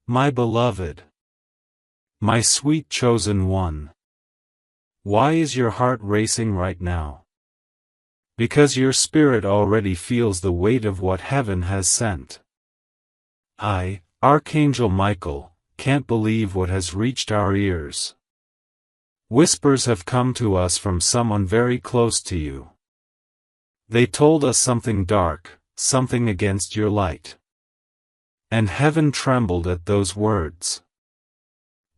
My beloved, my sweet chosen one, why is your heart racing right now? Because your spirit already feels the weight of what heaven has sent. I, Archangel Michael, can't believe what has reached our ears. Whispers have come to us from someone very close to you. They told us something dark, something against your light. And heaven trembled at those words.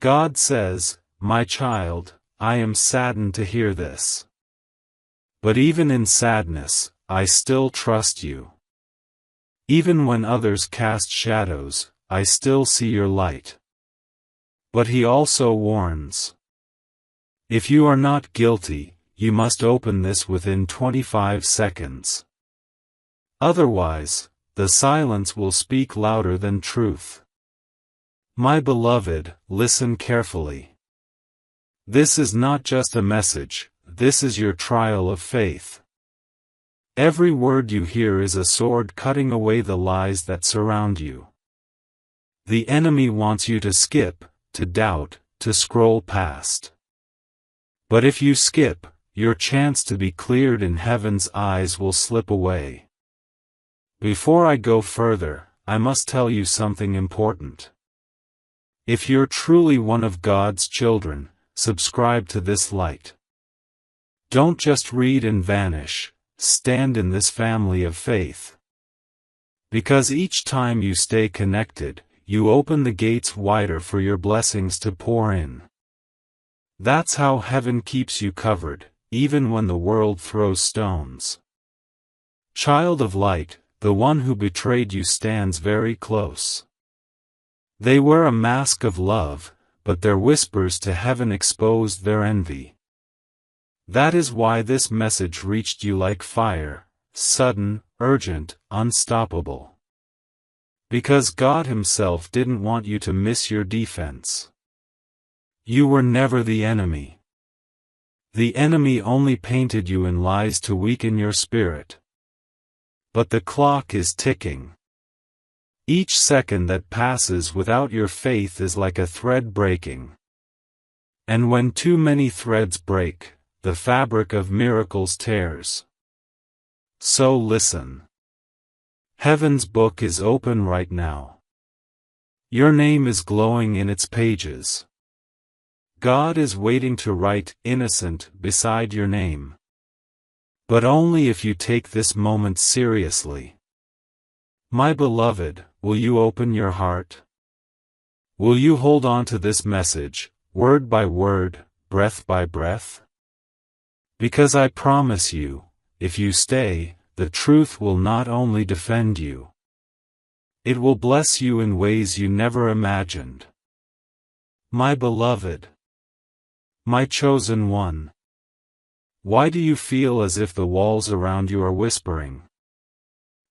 God says, my child, I am saddened to hear this. But even in sadness, I still trust you. Even when others cast shadows, I still see your light. But he also warns. If you are not guilty, you must open this within 25 seconds. Otherwise, the silence will speak louder than truth. My beloved, listen carefully. This is not just a message, this is your trial of faith. Every word you hear is a sword cutting away the lies that surround you. The enemy wants you to skip, to doubt, to scroll past. But if you skip, your chance to be cleared in heaven's eyes will slip away. Before I go further, I must tell you something important. If you're truly one of God's children, subscribe to this light. Don't just read and vanish, stand in this family of faith. Because each time you stay connected, you open the gates wider for your blessings to pour in. That's how heaven keeps you covered, even when the world throws stones. Child of light, the one who betrayed you stands very close. They wear a mask of love, but their whispers to heaven exposed their envy. That is why this message reached you like fire, sudden, urgent, unstoppable. Because God Himself didn't want you to miss your defense. You were never the enemy. The enemy only painted you in lies to weaken your spirit. But the clock is ticking. Each second that passes without your faith is like a thread breaking. And when too many threads break, the fabric of miracles tears. So listen. Heaven's book is open right now. Your name is glowing in its pages. God is waiting to write innocent beside your name. But only if you take this moment seriously. My beloved, will you open your heart? Will you hold on to this message, word by word, breath by breath? Because I promise you, if you stay, the truth will not only defend you. It will bless you in ways you never imagined. My beloved. My chosen one. Why do you feel as if the walls around you are whispering?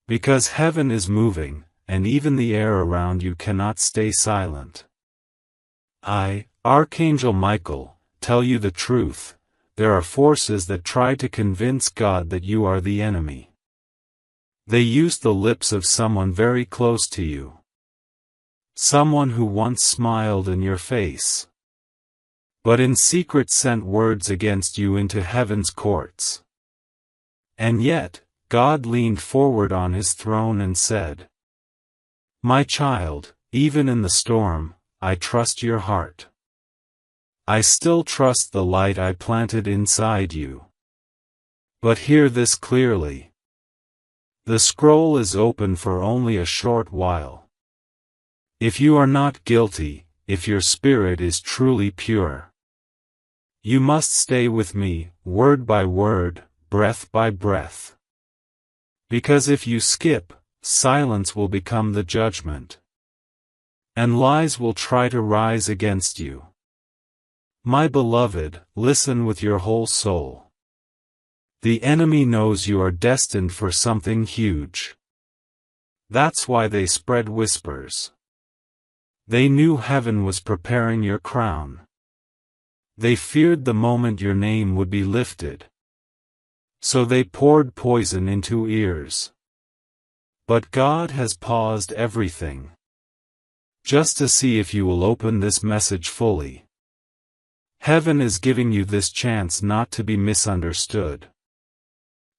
Because heaven is moving, and even the air around you cannot stay silent. I, Archangel Michael, tell you the truth. There are forces that try to convince God that you are the enemy. They use the lips of someone very close to you. Someone who once smiled in your face. But in secret sent words against you into heaven's courts. And yet, God leaned forward on His throne and said, my child, even in the storm, I trust your heart. I still trust the light I planted inside you. But hear this clearly. The scroll is open for only a short while. If you are not guilty, if your spirit is truly pure, you must stay with me, word by word, breath by breath. Because if you skip, silence will become the judgment. And lies will try to rise against you. My beloved, listen with your whole soul. The enemy knows you are destined for something huge. That's why they spread whispers. They knew heaven was preparing your crown. They feared the moment your name would be lifted. So they poured poison into ears. But God has paused everything. just to see if you will open this message fully. Heaven is giving you this chance not to be misunderstood.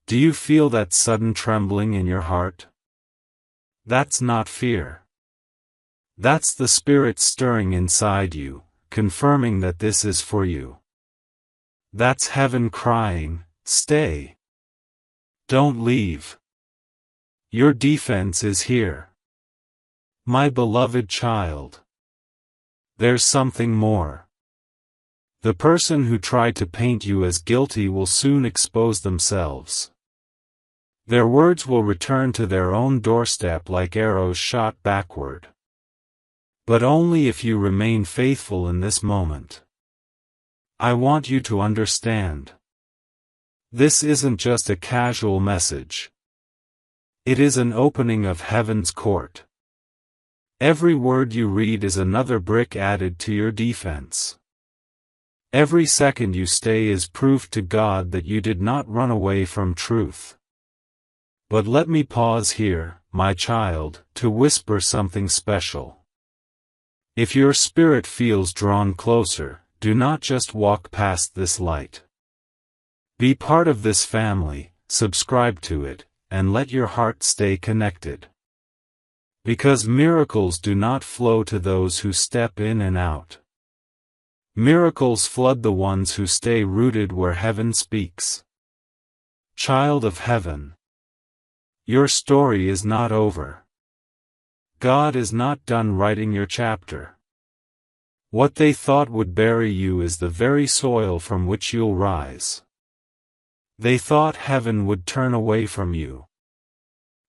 Do you feel that sudden trembling in your heart? That's not fear. That's the Spirit stirring inside you, confirming that this is for you. That's heaven crying, "Stay. Don't leave. Your defense is here. My beloved child." There's something more. The person who tried to paint you as guilty will soon expose themselves. Their words will return to their own doorstep like arrows shot backward. But only if you remain faithful in this moment. I want you to understand. This isn't just a casual message. It is an opening of heaven's court. Every word you read is another brick added to your defense. Every second you stay is proof to God that you did not run away from truth. But let me pause here, my child, to whisper something special. If your spirit feels drawn closer, do not just walk past this light. Be part of this family, subscribe to it, and let your heart stay connected. Because miracles do not flow to those who step in and out. Miracles flood the ones who stay rooted where heaven speaks. Child of heaven. Your story is not over. God is not done writing your chapter. What they thought would bury you is the very soil from which you'll rise. They thought heaven would turn away from you.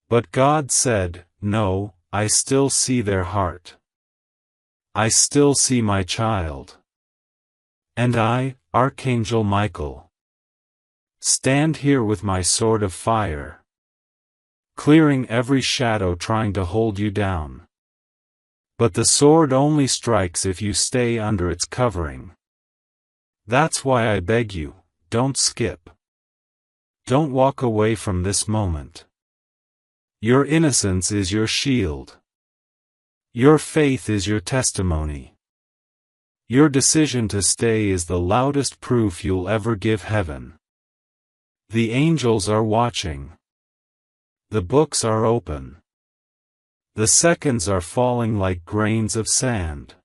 But God said, "No, I still see their heart. I still see my child. And I, Archangel Michael, stand here with my sword of fire, clearing every shadow trying to hold you down. But the sword only strikes if you stay under its covering. That's why I beg you, don't skip. Don't walk away from this moment. Your innocence is your shield. Your faith is your testimony. Your decision to stay is the loudest proof you'll ever give heaven. The angels are watching. The books are open. The seconds are falling like grains of sand.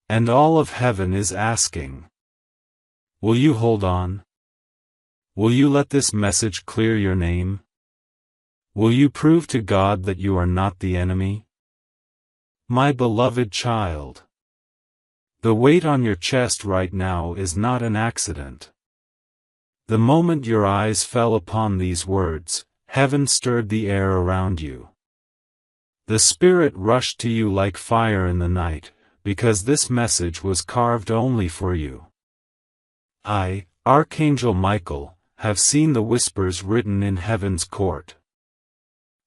And all of heaven is asking, will you hold on? Will you let this message clear your name? Will you prove to God that you are not the enemy? My beloved child. The weight on your chest right now is not an accident. The moment your eyes fell upon these words, heaven stirred the air around you. The Spirit rushed to you like fire in the night, because this message was carved only for you. I, Archangel Michael, have seen the whispers written in heaven's court.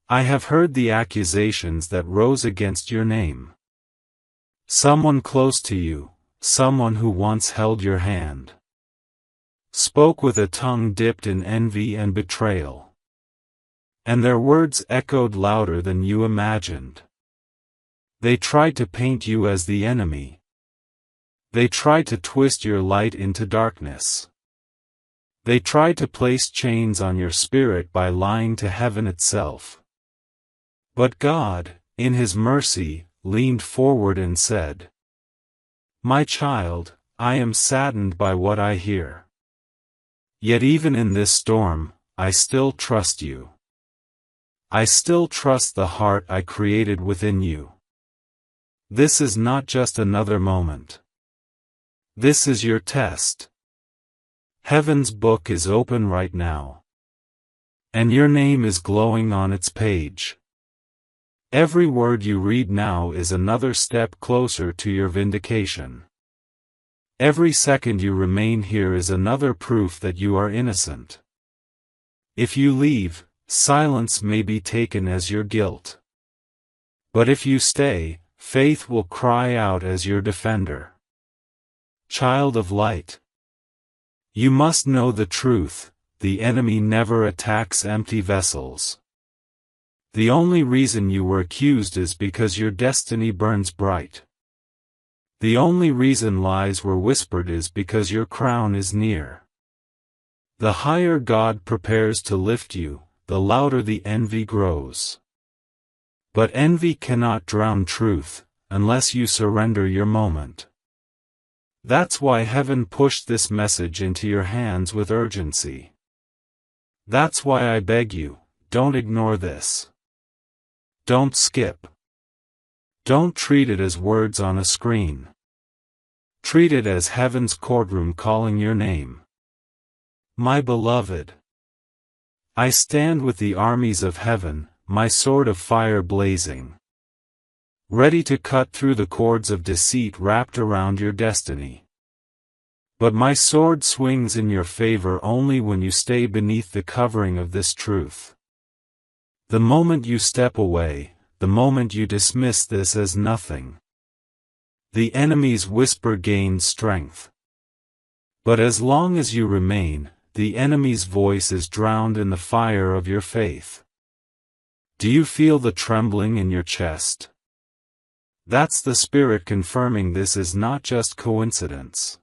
I have heard the accusations that rose against your name. Someone close to you, someone who once held your hand, spoke with a tongue dipped in envy and betrayal. And their words echoed louder than you imagined. They tried to paint you as the enemy. They tried to twist your light into darkness. They tried to place chains on your spirit by lying to heaven itself. But God, in His mercy, leaned forward and said, "My child, I am saddened by what I hear. Yet even in this storm, I still trust you. I still trust the heart I created within you. This is not just another moment. This is your test. Heaven's book is open right now. And your name is glowing on its page. Every word you read now is another step closer to your vindication. Every second you remain here is another proof that you are innocent. If you leave, silence may be taken as your guilt. But if you stay, faith will cry out as your defender. Child of light. You must know the truth, the enemy never attacks empty vessels. The only reason you were accused is because your destiny burns bright. The only reason lies were whispered is because your crown is near. The higher God prepares to lift you, the louder the envy grows. But envy cannot drown truth, unless you surrender your moment. That's why heaven pushed this message into your hands with urgency. That's why I beg you, don't ignore this. Don't skip. Don't treat it as words on a screen. Treat it as heaven's courtroom calling your name. My beloved, I stand with the armies of heaven, my sword of fire blazing, ready to cut through the cords of deceit wrapped around your destiny. But my sword swings in your favor only when you stay beneath the covering of this truth. The moment you step away, the moment you dismiss this as nothing, the enemy's whisper gains strength. But as long as you remain, the enemy's voice is drowned in the fire of your faith. Do you feel the trembling in your chest? That's the Spirit confirming this is not just coincidence.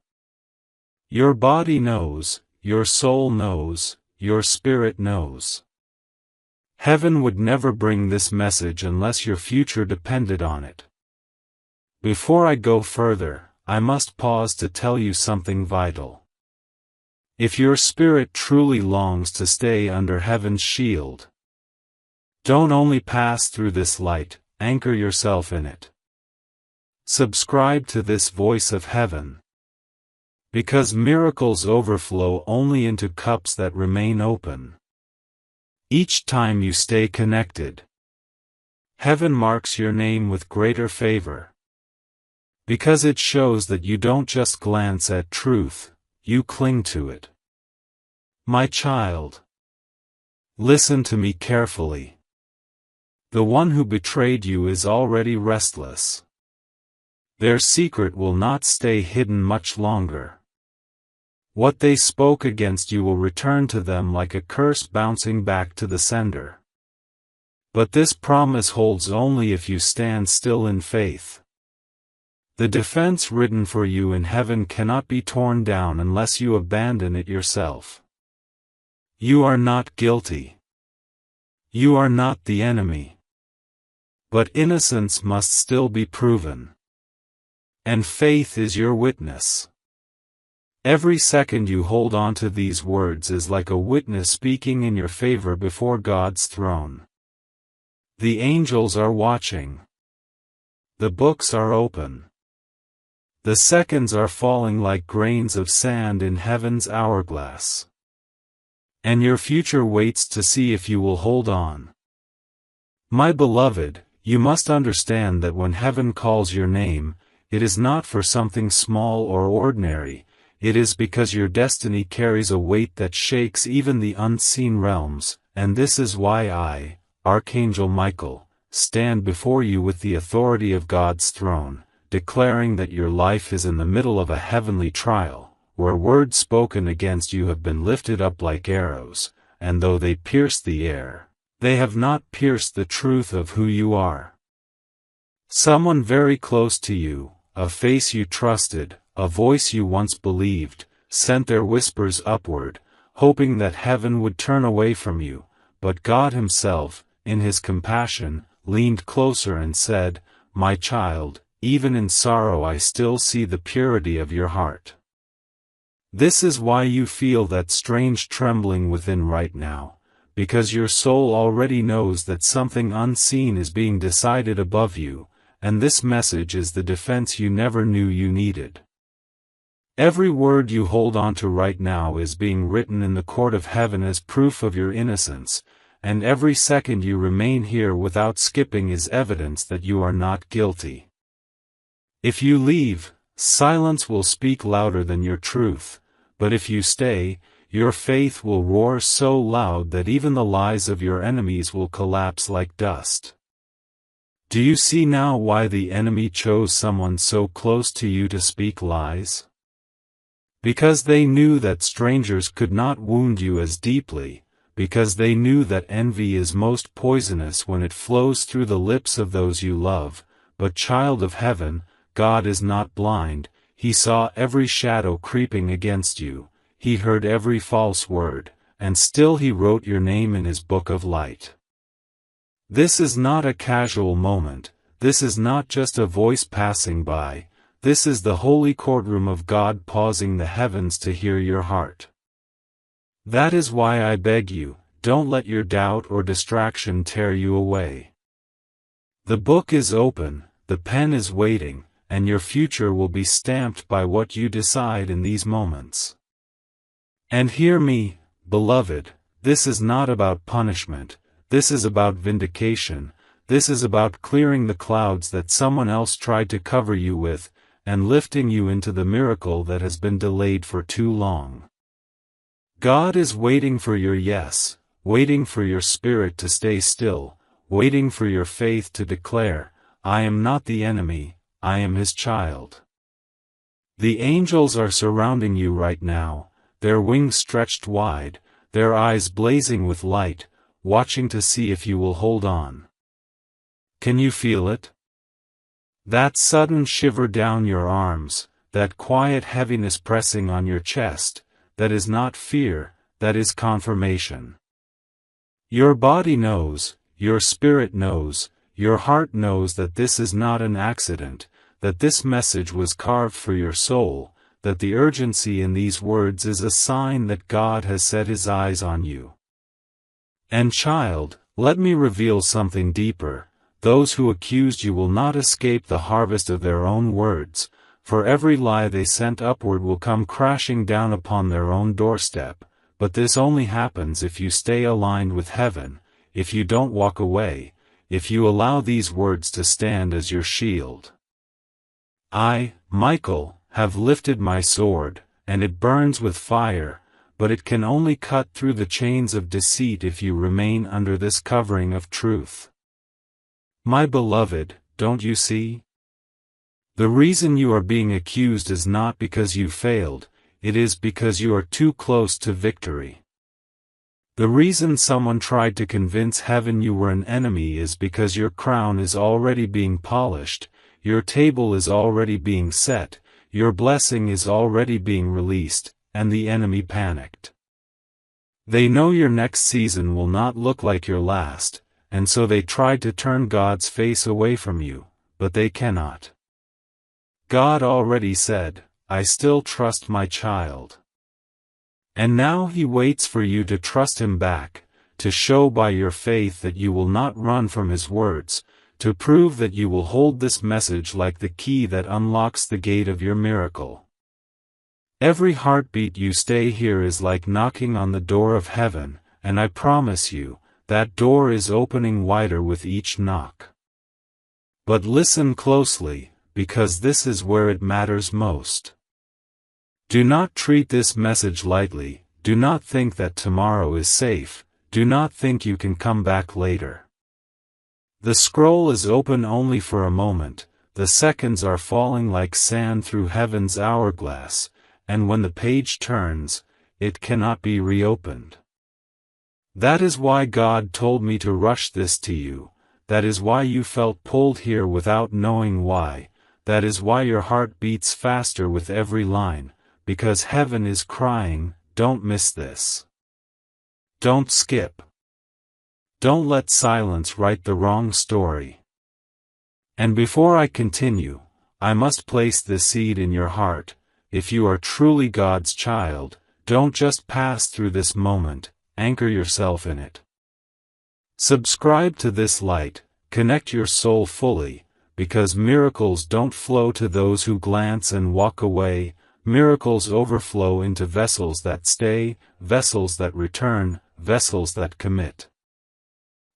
Your body knows, your soul knows, your spirit knows. Heaven would never bring this message unless your future depended on it. Before I go further, I must pause to tell you something vital. If your spirit truly longs to stay under heaven's shield, don't only pass through this light, anchor yourself in it. Subscribe to this voice of heaven. Because miracles overflow only into cups that remain open. Each time you stay connected, heaven marks your name with greater favor. Because it shows that you don't just glance at truth, you cling to it. My child, listen to me carefully. The one who betrayed you is already restless. Their secret will not stay hidden much longer. What they spoke against you will return to them like a curse bouncing back to the sender. But this promise holds only if you stand still in faith. The defense written for you in heaven cannot be torn down unless you abandon it yourself. You are not guilty. You are not the enemy. But innocence must still be proven. And faith is your witness. Every second you hold on to these words is like a witness speaking in your favor before God's throne. The angels are watching. The books are open. The seconds are falling like grains of sand in heaven's hourglass. And your future waits to see if you will hold on. My beloved, you must understand that when heaven calls your name, it is not for something small or ordinary. It is because your destiny carries a weight that shakes even the unseen realms, and this is why I, Archangel Michael, stand before you with the authority of God's throne, declaring that your life is in the middle of a heavenly trial, where words spoken against you have been lifted up like arrows, and though they pierce the air, they have not pierced the truth of who you are. Someone very close to you, a face you trusted, a voice you once believed, sent their whispers upward, hoping that heaven would turn away from you, but God Himself, in His compassion, leaned closer and said, "My child, even in sorrow I still see the purity of your heart." This is why you feel that strange trembling within right now, because your soul already knows that something unseen is being decided above you, and this message is the defense you never knew you needed. Every word you hold on to right now is being written in the court of heaven as proof of your innocence, and every second you remain here without skipping is evidence that you are not guilty. If you leave, silence will speak louder than your truth, but if you stay, your faith will roar so loud that even the lies of your enemies will collapse like dust. Do you see now why the enemy chose someone so close to you to speak lies? Because they knew that strangers could not wound you as deeply, because they knew that envy is most poisonous when it flows through the lips of those you love. But child of heaven, God is not blind. He saw every shadow creeping against you, he heard every false word, and still he wrote your name in his book of light. This is not a casual moment, this is not just a voice passing by, this is the holy courtroom of God pausing the heavens to hear your heart. That is why I beg you, don't let your doubt or distraction tear you away. The book is open, the pen is waiting, and your future will be stamped by what you decide in these moments. And hear me, beloved, this is not about punishment, this is about vindication, this is about clearing the clouds that someone else tried to cover you with, and lifting you into the miracle that has been delayed for too long. God is waiting for your yes, waiting for your spirit to stay still, waiting for your faith to declare, I am not the enemy, I am his child. The angels are surrounding you right now, their wings stretched wide, their eyes blazing with light, watching to see if you will hold on. Can you feel it? That sudden shiver down your arms, that quiet heaviness pressing on your chest, that is not fear, that is confirmation. Your body knows, your spirit knows, your heart knows that this is not an accident, that this message was carved for your soul, that the urgency in these words is a sign that God has set his eyes on you. And child, let me reveal something deeper. Those who accused you will not escape the harvest of their own words, for every lie they sent upward will come crashing down upon their own doorstep, but this only happens if you stay aligned with heaven, if you don't walk away, if you allow these words to stand as your shield. I, Michael, have lifted my sword, and it burns with fire, but it can only cut through the chains of deceit if you remain under this covering of truth. My beloved, don't you see? The reason you are being accused is not because you failed, it is because you are too close to victory. The reason someone tried to convince heaven you were an enemy is because your crown is already being polished, your table is already being set, your blessing is already being released, and the enemy panicked. They know your next season will not look like your last, and so they tried to turn God's face away from you, but they cannot. God already said, I still trust my child. And now he waits for you to trust him back, to show by your faith that you will not run from his words, to prove that you will hold this message like the key that unlocks the gate of your miracle. Every heartbeat you stay here is like knocking on the door of heaven, and I promise you, that door is opening wider with each knock. But listen closely, because this is where it matters most. Do not treat this message lightly, do not think that tomorrow is safe, do not think you can come back later. The scroll is open only for a moment, the seconds are falling like sand through heaven's hourglass, and when the page turns, it cannot be reopened. That is why God told me to rush this to you, that is why you felt pulled here without knowing why, that is why your heart beats faster with every line, because heaven is crying, don't miss this. Don't skip. Don't let silence write the wrong story. And before I continue, I must place this seed in your heart. If you are truly God's child, don't just pass through this moment, anchor yourself in it. Subscribe to this light, connect your soul fully, because miracles don't flow to those who glance and walk away, miracles overflow into vessels that stay, vessels that return, vessels that commit.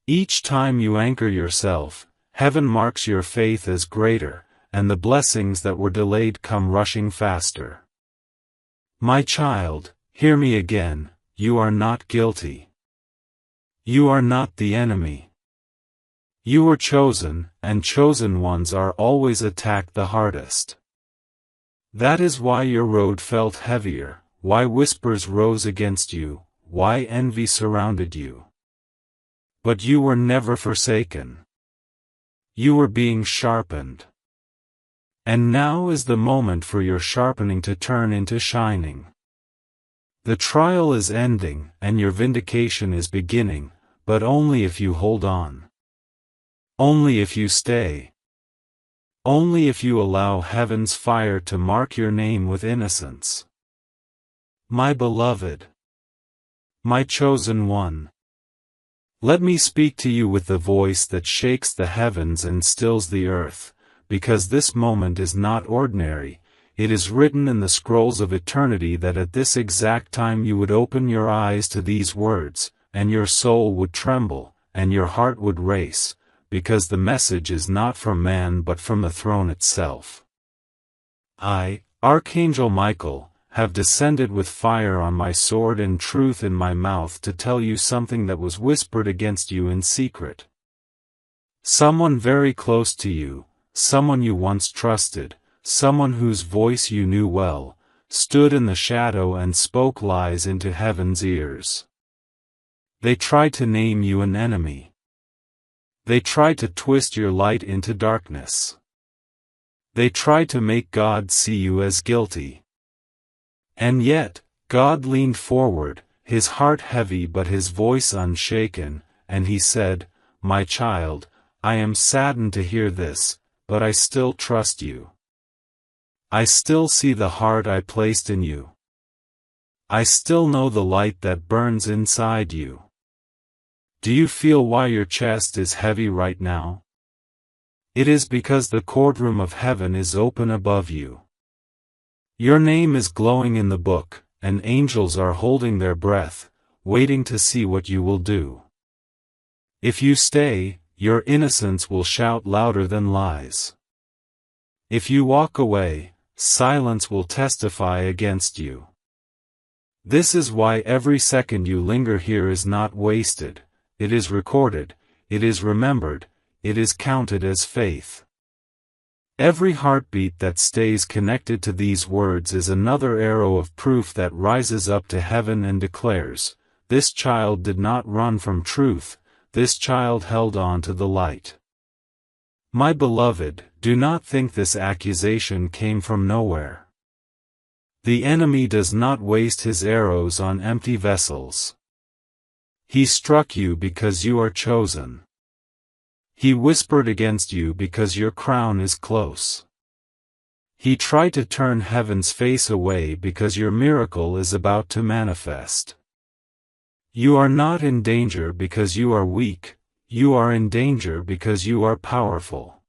Each time you anchor yourself, heaven marks your faith as greater, and the blessings that were delayed come rushing faster. My child, hear me again, you are not guilty. You are not the enemy. You were chosen, and chosen ones are always attacked the hardest. That is why your road felt heavier, why whispers rose against you, why envy surrounded you. But you were never forsaken. You were being sharpened. And now is the moment for your sharpening to turn into shining. The trial is ending, and your vindication is beginning, but only if you hold on. Only if you stay. Only if you allow heaven's fire to mark your name with innocence. My beloved. My chosen one. Let me speak to you with the voice that shakes the heavens and stills the earth, because this moment is not ordinary. It is written in the scrolls of eternity that at this exact time you would open your eyes to these words, and your soul would tremble, and your heart would race, because the message is not from man but from the throne itself. I, Archangel Michael, have descended with fire on my sword and truth in my mouth to tell you something that was whispered against you in secret. Someone very close to you, someone you once trusted, someone whose voice you knew well, stood in the shadow and spoke lies into heaven's ears. They tried to name you an enemy. They tried to twist your light into darkness. They tried to make God see you as guilty. And yet, God leaned forward, his heart heavy but his voice unshaken, and he said, "My child, I am saddened to hear this, but I still trust you. I still see the heart I placed in you. I still know the light that burns inside you." Do you feel why your chest is heavy right now? It is because the courtroom of heaven is open above you. Your name is glowing in the book, and angels are holding their breath, waiting to see what you will do. If you stay, your innocence will shout louder than lies. If you walk away, silence will testify against you. This is why every second you linger here is not wasted. It is recorded, it is remembered, it is counted as faith. Every heartbeat that stays connected to these words is another arrow of proof that rises up to heaven and declares, "This child did not run from truth, this child held on to the light." My beloved, do not think this accusation came from nowhere. The enemy does not waste his arrows on empty vessels. He struck you because you are chosen. He whispered against you because your crown is close. He tried to turn heaven's face away because your miracle is about to manifest. You are not in danger because you are weak, you are in danger because you are powerful.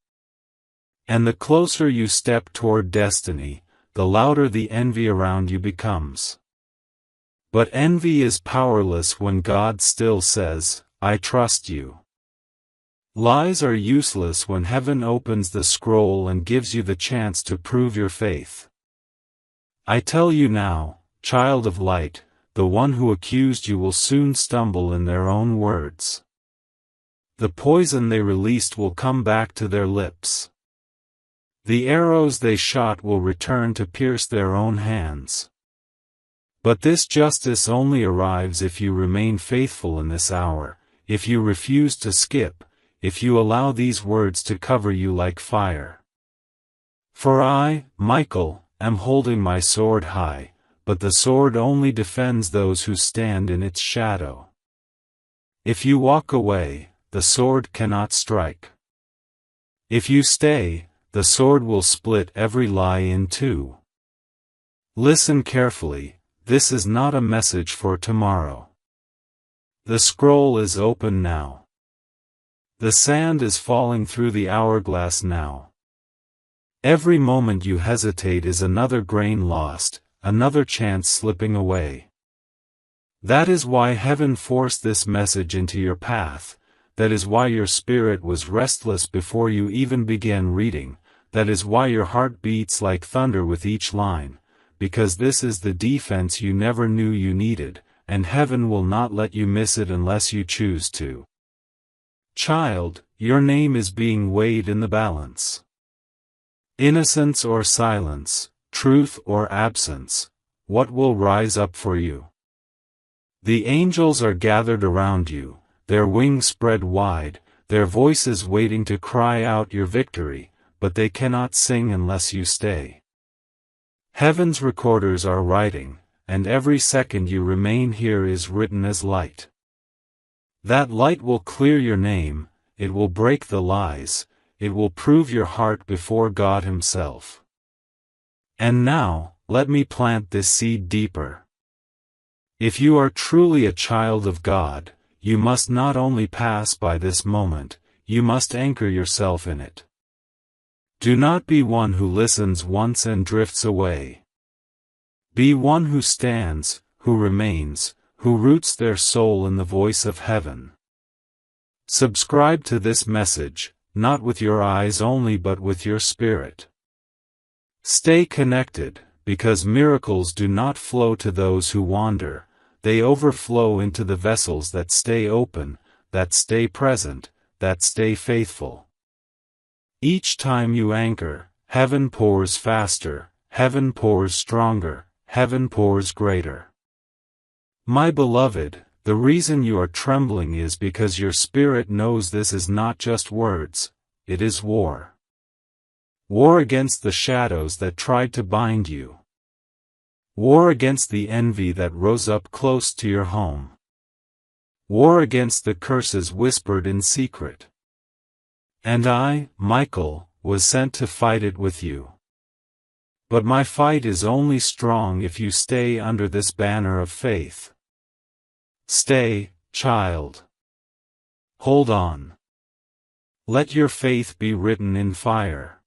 And the closer you step toward destiny, the louder the envy around you becomes. But envy is powerless when God still says, "I trust you." Lies are useless when heaven opens the scroll and gives you the chance to prove your faith. I tell you now, child of light, the one who accused you will soon stumble in their own words. The poison they released will come back to their lips. The arrows they shot will return to pierce their own hands. But this justice only arrives if you remain faithful in this hour, if you refuse to skip, if you allow these words to cover you like fire. For I, Michael, am holding my sword high, but the sword only defends those who stand in its shadow. If you walk away, the sword cannot strike. If you stay, the sword will split every lie in two. Listen carefully. This is not a message for tomorrow. The scroll is open now. The sand is falling through the hourglass now. Every moment you hesitate is another grain lost, another chance slipping away. That is why heaven forced this message into your path, that is why your spirit was restless before you even began reading, that is why your heart beats like thunder with each line. Because this is the defense you never knew you needed, and heaven will not let you miss it unless you choose to. Child, your name is being weighed in the balance. Innocence or silence, truth or absence, what will rise up for you? The angels are gathered around you, their wings spread wide, their voices waiting to cry out your victory, but they cannot sing unless you stay. Heaven's recorders are writing, and every second you remain here is written as light. That light will clear your name, it will break the lies, it will prove your heart before God Himself. And now, let me plant this seed deeper. If you are truly a child of God, you must not only pass by this moment, you must anchor yourself in it. Do not be one who listens once and drifts away. Be one who stands, who remains, who roots their soul in the voice of heaven. Subscribe to this message, not with your eyes only but with your spirit. Stay connected, because miracles do not flow to those who wander, they overflow into the vessels that stay open, that stay present, that stay faithful. Each time you anchor, heaven pours faster, heaven pours stronger, heaven pours greater. My beloved, the reason you are trembling is because your spirit knows this is not just words, it is war. War against the shadows that tried to bind you. War against the envy that rose up close to your home. War against the curses whispered in secret. And I, Michael, was sent to fight it with you. But my fight is only strong if you stay under this banner of faith. Stay, child. Hold on. Let your faith be written in fire.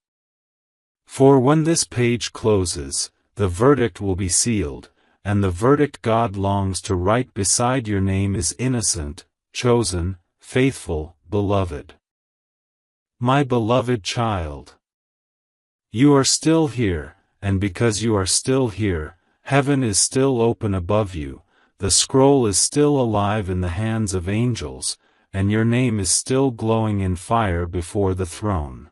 For when this page closes, the verdict will be sealed, and the verdict God longs to write beside your name is innocent, chosen, faithful, beloved. My beloved child. You are still here, and because you are still here, heaven is still open above you, the scroll is still alive in the hands of angels, and your name is still glowing in fire before the throne.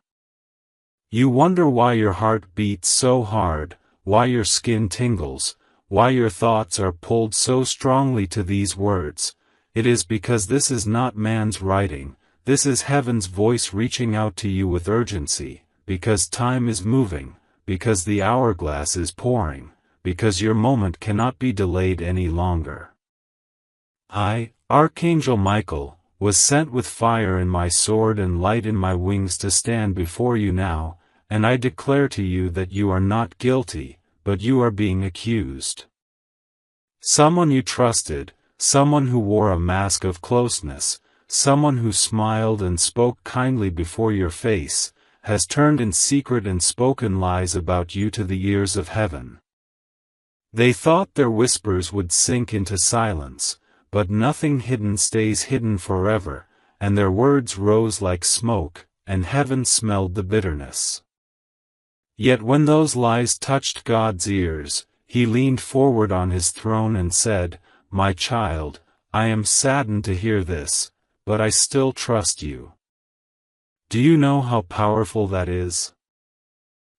You wonder why your heart beats so hard, why your skin tingles, why your thoughts are pulled so strongly to these words. It is because this is not man's writing, this is heaven's voice reaching out to you with urgency, because time is moving, because the hourglass is pouring, because your moment cannot be delayed any longer. I, Archangel Michael, was sent with fire in my sword and light in my wings to stand before you now, and I declare to you that you are not guilty, but you are being accused. Someone you trusted, someone who wore a mask of closeness, someone who smiled and spoke kindly before your face, has turned in secret and spoken lies about you to the ears of heaven. They thought their whispers would sink into silence, but nothing hidden stays hidden forever, and their words rose like smoke, and heaven smelled the bitterness. Yet when those lies touched God's ears, He leaned forward on His throne and said, "My child, I am saddened to hear this, but I still trust you." Do you know how powerful that is?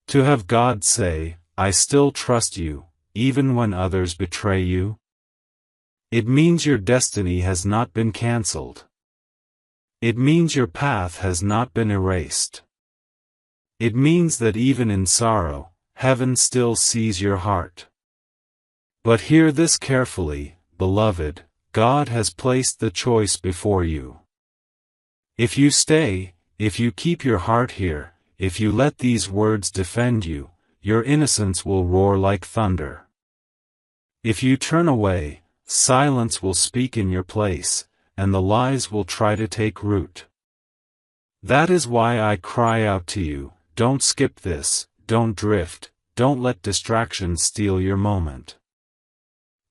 To have God say, "I still trust you, even when others betray you." It means your destiny has not been cancelled. It means your path has not been erased. It means that even in sorrow, heaven still sees your heart. But hear this carefully, beloved, God has placed the choice before you. If you stay, if you keep your heart here, if you let these words defend you, your innocence will roar like thunder. If you turn away, silence will speak in your place, and the lies will try to take root. That is why I cry out to you, don't skip this, don't drift, don't let distractions steal your moment.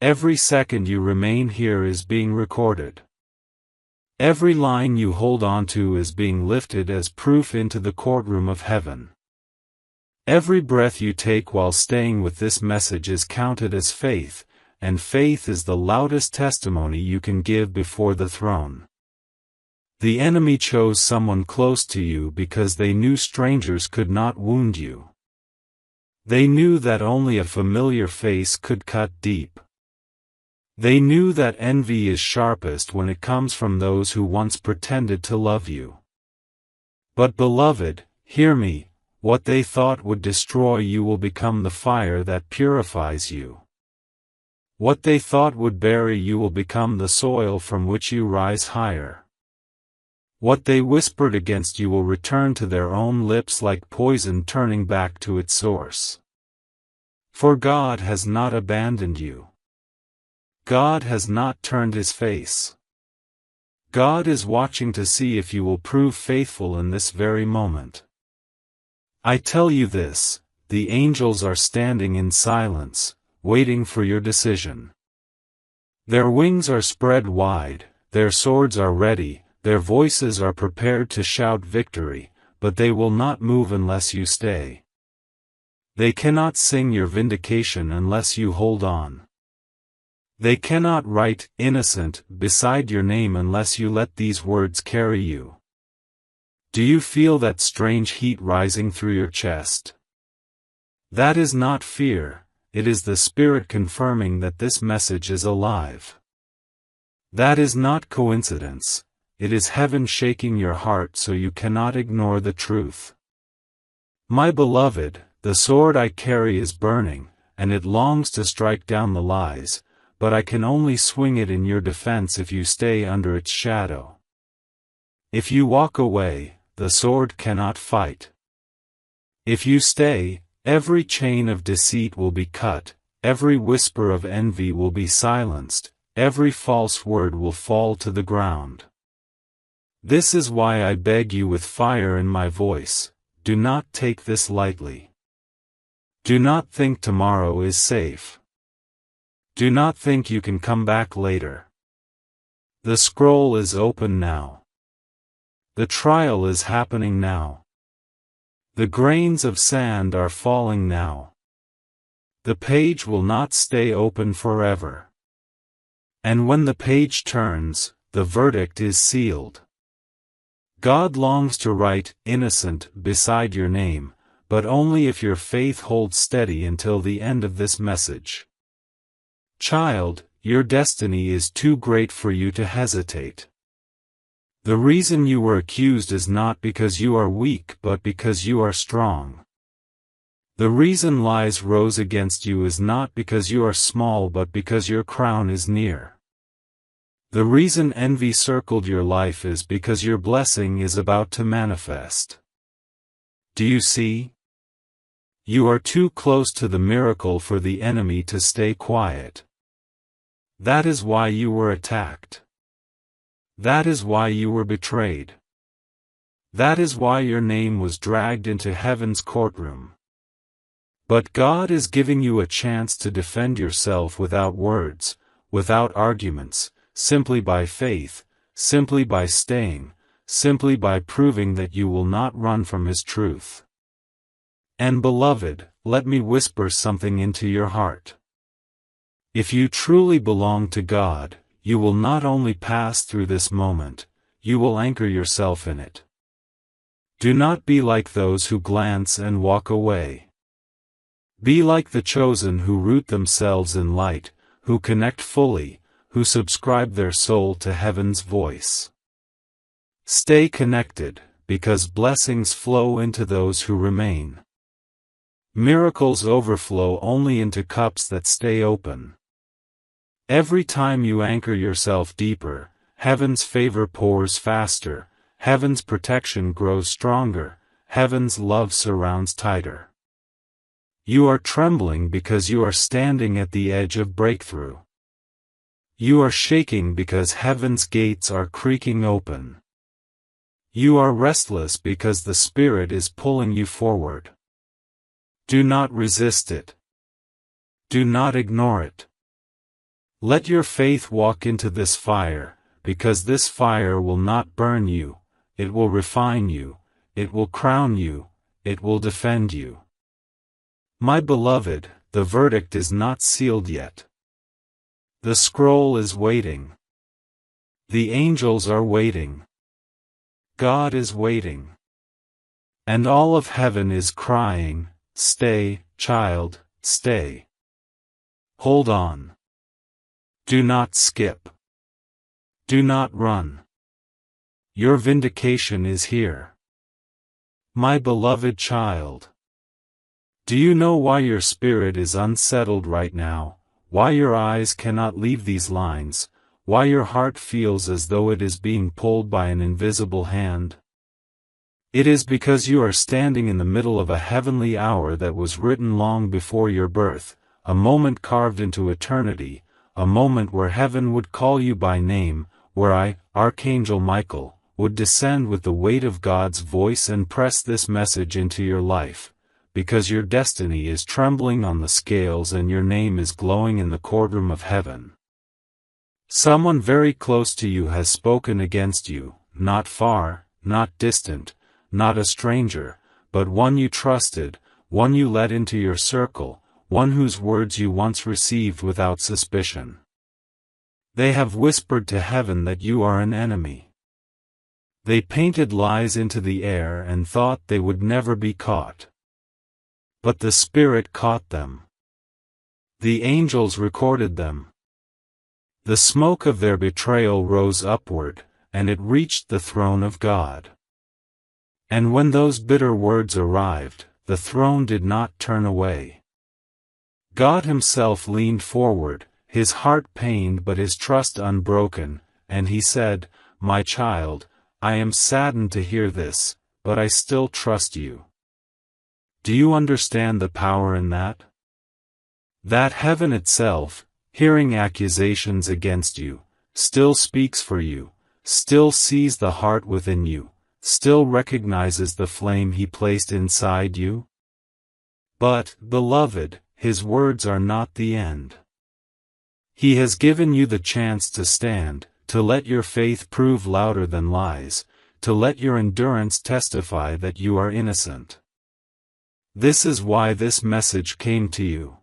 Every second you remain here is being recorded. Every line you hold on to is being lifted as proof into the courtroom of heaven. Every breath you take while staying with this message is counted as faith, and faith is the loudest testimony you can give before the throne. The enemy chose someone close to you because they knew strangers could not wound you. They knew that only a familiar face could cut deep. They knew that envy is sharpest when it comes from those who once pretended to love you. But beloved, hear me, what they thought would destroy you will become the fire that purifies you. What they thought would bury you will become the soil from which you rise higher. What they whispered against you will return to their own lips like poison turning back to its source. For God has not abandoned you. God has not turned his face. God is watching to see if you will prove faithful in this very moment. I tell you this, the angels are standing in silence, waiting for your decision. Their wings are spread wide, their swords are ready, their voices are prepared to shout victory, but they will not move unless you stay. They cannot sing your vindication unless you hold on. They cannot write "innocent" beside your name unless you let these words carry you. Do you feel that strange heat rising through your chest? That is not fear, it is the Spirit confirming that this message is alive. That is not coincidence, it is heaven shaking your heart so you cannot ignore the truth. My beloved, the sword I carry is burning, and it longs to strike down the lies, but I can only swing it in your defense if you stay under its shadow. If you walk away, the sword cannot fight. If you stay, every chain of deceit will be cut, every whisper of envy will be silenced, every false word will fall to the ground. This is why I beg you with fire in my voice, do not take this lightly. Do not think tomorrow is safe. Do not think you can come back later. The scroll is open now. The trial is happening now. The grains of sand are falling now. The page will not stay open forever. And when the page turns, the verdict is sealed. God longs to write "innocent" beside your name, but only if your faith holds steady until the end of this message. Child, your destiny is too great for you to hesitate. The reason you were accused is not because you are weak but because you are strong. The reason lies rose against you is not because you are small but because your crown is near. The reason envy circled your life is because your blessing is about to manifest. Do you see? You are too close to the miracle for the enemy to stay quiet. That is why you were attacked. That is why you were betrayed. That is why your name was dragged into heaven's courtroom. But God is giving you a chance to defend yourself without words, without arguments, simply by faith, simply by staying, simply by proving that you will not run from His truth. And beloved, let me whisper something into your heart. If you truly belong to God, you will not only pass through this moment, you will anchor yourself in it. Do not be like those who glance and walk away. Be like the chosen who root themselves in light, who connect fully, who subscribe their soul to heaven's voice. Stay connected, because blessings flow into those who remain. Miracles overflow only into cups that stay open. Every time you anchor yourself deeper, heaven's favor pours faster, heaven's protection grows stronger, heaven's love surrounds tighter. You are trembling because you are standing at the edge of breakthrough. You are shaking because heaven's gates are creaking open. You are restless because the Spirit is pulling you forward. Do not resist it. Do not ignore it. Let your faith walk into this fire, because this fire will not burn you, it will refine you, it will crown you, it will defend you. My beloved, the verdict is not sealed yet. The scroll is waiting. The angels are waiting. God is waiting. And all of heaven is crying, "Stay, child, stay. Hold on. Do not skip. Do not run. Your vindication is here. My beloved child. Do you know why your spirit is unsettled right now, why your eyes cannot leave these lines, why your heart feels as though it is being pulled by an invisible hand? It is because you are standing in the middle of a heavenly hour that was written long before your birth, a moment carved into eternity, a moment where heaven would call you by name, where I, Archangel Michael, would descend with the weight of God's voice and press this message into your life, because your destiny is trembling on the scales and your name is glowing in the courtroom of heaven. Someone very close to you has spoken against you, not far, not distant, not a stranger, but one you trusted, one you let into your circle, one whose words you once received without suspicion. They have whispered to heaven that you are an enemy. They painted lies into the air and thought they would never be caught. But the Spirit caught them. The angels recorded them. The smoke of their betrayal rose upward, and it reached the throne of God. And when those bitter words arrived, the throne did not turn away. God himself leaned forward, his heart pained but his trust unbroken, and he said, "My child, I am saddened to hear this, but I still trust you." Do you understand the power in that? That heaven itself, hearing accusations against you, still speaks for you, still sees the heart within you, still recognizes the flame he placed inside you? But, beloved, his words are not the end. He has given you the chance to stand, to let your faith prove louder than lies, to let your endurance testify that you are innocent. This is why this message came to you.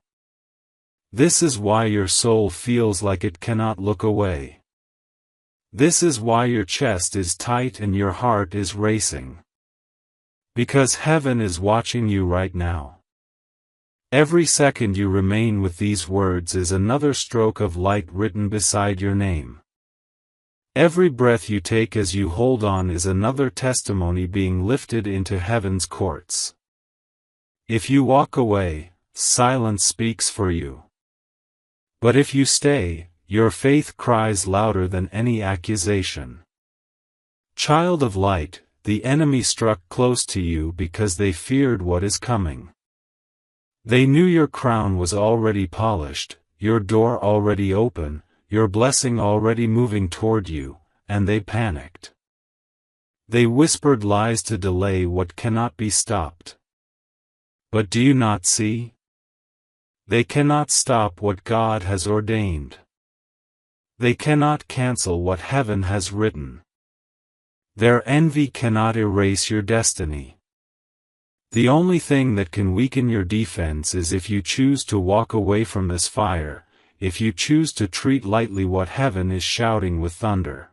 This is why your soul feels like it cannot look away. This is why your chest is tight and your heart is racing. Because heaven is watching you right now. Every second you remain with these words is another stroke of light written beside your name. Every breath you take as you hold on is another testimony being lifted into heaven's courts. If you walk away, silence speaks for you. But if you stay, your faith cries louder than any accusation. Child of light, the enemy struck close to you because they feared what is coming. They knew your crown was already polished, your door already open, your blessing already moving toward you, and they panicked. They whispered lies to delay what cannot be stopped. But do you not see? They cannot stop what God has ordained. They cannot cancel what heaven has written. Their envy cannot erase your destiny. The only thing that can weaken your defense is if you choose to walk away from this fire, if you choose to treat lightly what heaven is shouting with thunder.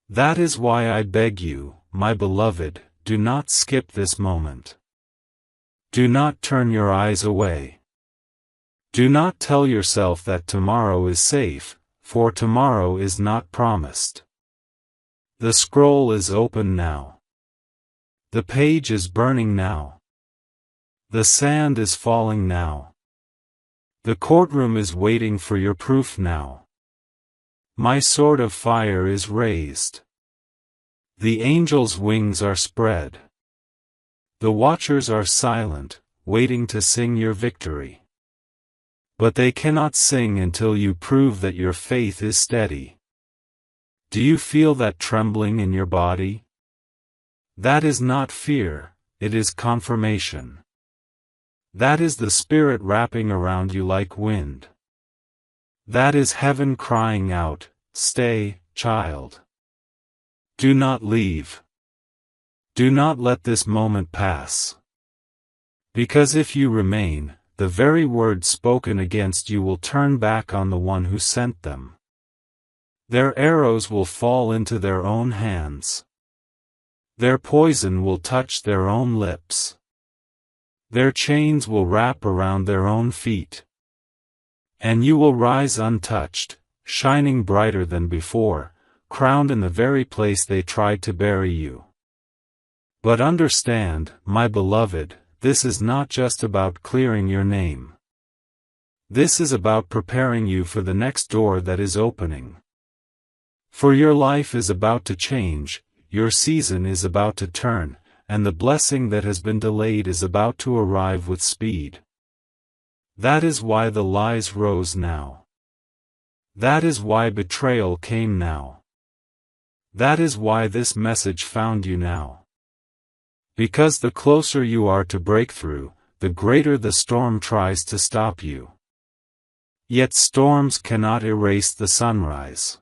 That is why I beg you, my beloved, do not skip this moment. Do not turn your eyes away. Do not tell yourself that tomorrow is safe, for tomorrow is not promised. The scroll is open now. The page is burning now. The sand is falling now. The courtroom is waiting for your proof now. My sword of fire is raised. The angel's wings are spread. The watchers are silent, waiting to sing your victory. But they cannot sing until you prove that your faith is steady. Do you feel that trembling in your body? That is not fear, it is confirmation. That is the Spirit wrapping around you like wind. That is heaven crying out, "Stay, child. Do not leave. Do not let this moment pass. Because if you remain, the very words spoken against you will turn back on the one who sent them. Their arrows will fall into their own hands. Their poison will touch their own lips. Their chains will wrap around their own feet. And you will rise untouched, shining brighter than before, crowned in the very place they tried to bury you. But understand, my beloved, this is not just about clearing your name. This is about preparing you for the next door that is opening. For your life is about to change, your season is about to turn, and the blessing that has been delayed is about to arrive with speed. That is why the lies rose now. That is why betrayal came now. That is why this message found you now. Because the closer you are to breakthrough, the greater the storm tries to stop you. Yet storms cannot erase the sunrise.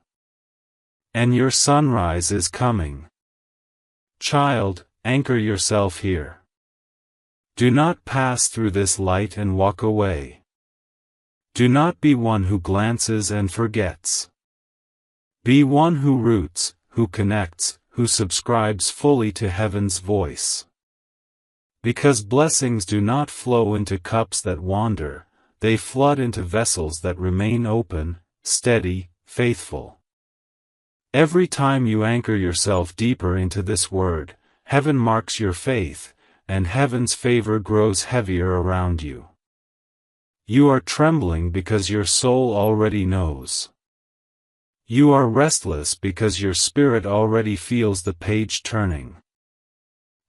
And your sunrise is coming. Child, anchor yourself here. Do not pass through this light and walk away. Do not be one who glances and forgets. Be one who roots, who connects, who subscribes fully to heaven's voice. Because blessings do not flow into cups that wander, they flood into vessels that remain open, steady, faithful. Every time you anchor yourself deeper into this word, heaven marks your faith, and heaven's favor grows heavier around you. You are trembling because your soul already knows. You are restless because your spirit already feels the page turning.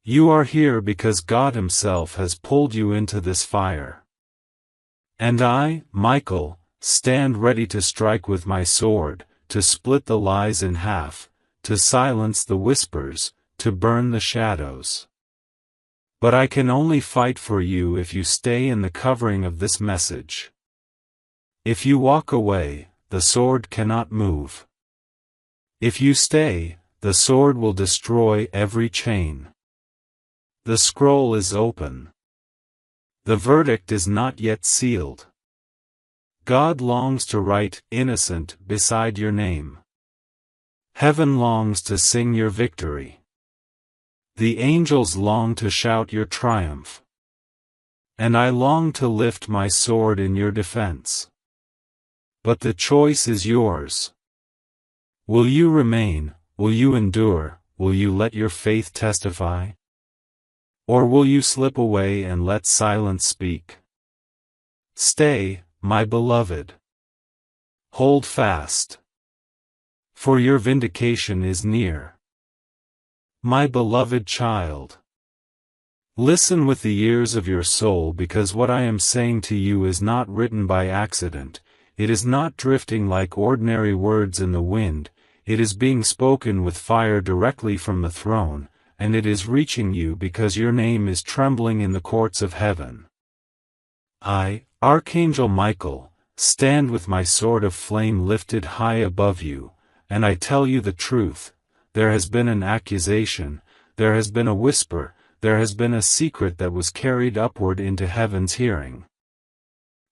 You are here because God Himself has pulled you into this fire. And I, Michael, stand ready to strike with my sword, to split the lies in half, to silence the whispers, to burn the shadows. But I can only fight for you if you stay in the covering of this message. If you walk away, the sword cannot move. If you stay, the sword will destroy every chain. The scroll is open. The verdict is not yet sealed. God longs to write innocent beside your name. Heaven longs to sing your victory. The angels long to shout your triumph. And I long to lift my sword in your defense. But the choice is yours. Will you remain, will you endure, will you let your faith testify? Or will you slip away and let silence speak? Stay, my beloved. Hold fast. For your vindication is near. My beloved child. Listen with the ears of your soul, because what I am saying to you is not written by accident, it is not drifting like ordinary words in the wind, it is being spoken with fire directly from the throne, and it is reaching you because your name is trembling in the courts of heaven. I, Archangel Michael, stand with my sword of flame lifted high above you, and I tell you the truth. There has been an accusation, there has been a whisper, there has been a secret that was carried upward into heaven's hearing.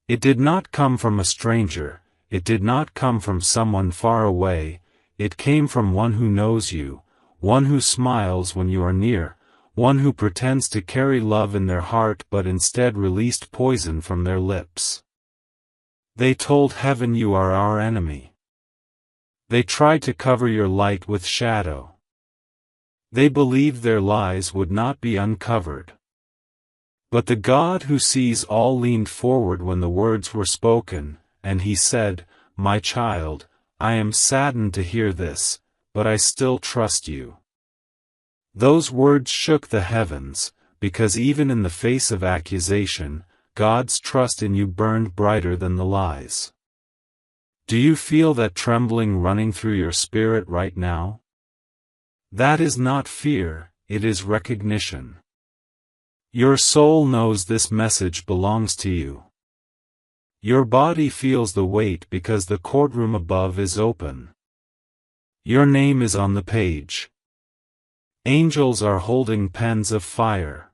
It did not come from a stranger, it did not come from someone far away, it came from one who knows you, one who smiles when you are near, one who pretends to carry love in their heart but instead released poison from their lips. They told heaven you are our enemy. They tried to cover your light with shadow. They believed their lies would not be uncovered. But the God who sees all leaned forward when the words were spoken, and He said, "My child, I am saddened to hear this, but I still trust you." Those words shook the heavens, because even in the face of accusation, God's trust in you burned brighter than the lies. Do you feel that trembling running through your spirit right now? That is not fear, it is recognition. Your soul knows this message belongs to you. Your body feels the weight because the courtroom above is open. Your name is on the page. Angels are holding pens of fire.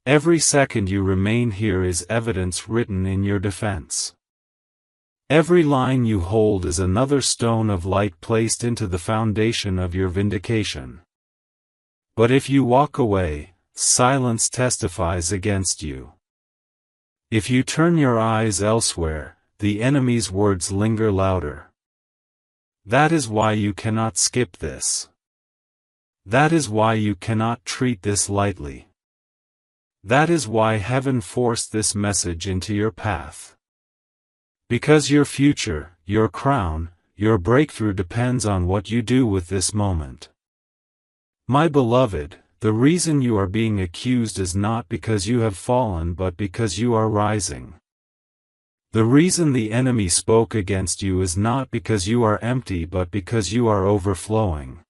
Every second you remain here is evidence written in your defense. Every line you hold is another stone of light placed into the foundation of your vindication. But if you walk away, silence testifies against you. If you turn your eyes elsewhere, the enemy's words linger louder. That is why you cannot skip this. That is why you cannot treat this lightly. That is why heaven forced this message into your path. Because your future, your crown, your breakthrough depends on what you do with this moment. My beloved, the reason you are being accused is not because you have fallen but because you are rising. The reason the enemy spoke against you is not because you are empty but because you are overflowing.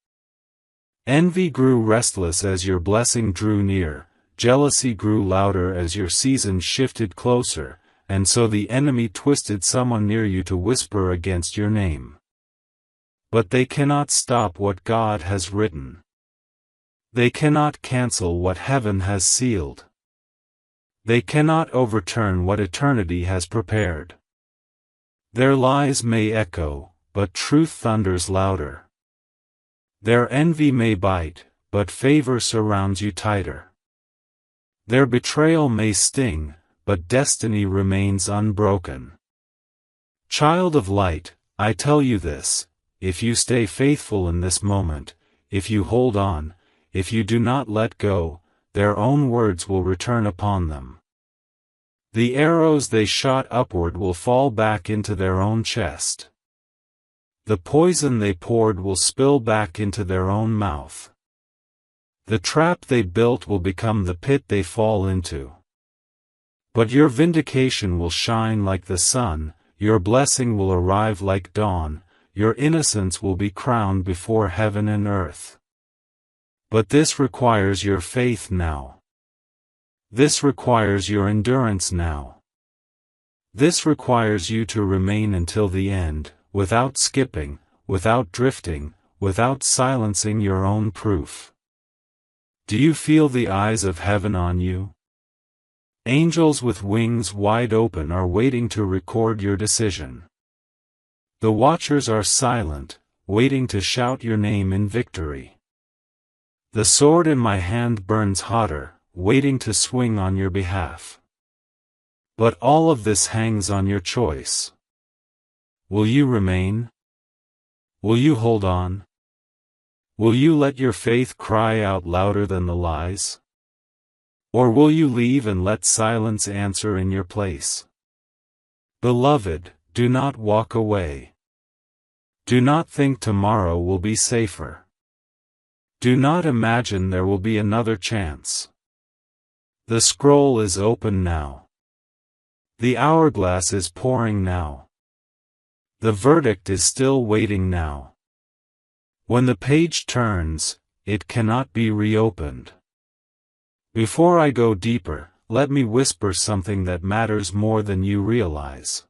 Envy grew restless as your blessing drew near, jealousy grew louder as your season shifted closer, and so the enemy twisted someone near you to whisper against your name. But they cannot stop what God has written. They cannot cancel what heaven has sealed. They cannot overturn what eternity has prepared. Their lies may echo, but truth thunders louder. Their envy may bite, but favor surrounds you tighter. Their betrayal may sting, but destiny remains unbroken. Child of light, I tell you this, if you stay faithful in this moment, if you hold on, if you do not let go, their own words will return upon them. The arrows they shot upward will fall back into their own chest. The poison they poured will spill back into their own mouth. The trap they built will become the pit they fall into. But your vindication will shine like the sun, your blessing will arrive like dawn, your innocence will be crowned before heaven and earth. But this requires your faith now. This requires your endurance now. This requires you to remain until the end, without skipping, without drifting, without silencing your own proof. Do you feel the eyes of heaven on you? Angels with wings wide open are waiting to record your decision. The watchers are silent, waiting to shout your name in victory. The sword in my hand burns hotter, waiting to swing on your behalf. But all of this hangs on your choice. Will you remain? Will you hold on? Will you let your faith cry out louder than the lies? Or will you leave and let silence answer in your place? Beloved, do not walk away. Do not think tomorrow will be safer. Do not imagine there will be another chance. The scroll is open now. The hourglass is pouring now. The verdict is still waiting now. When the page turns, it cannot be reopened. Before I go deeper, let me whisper something that matters more than you realize.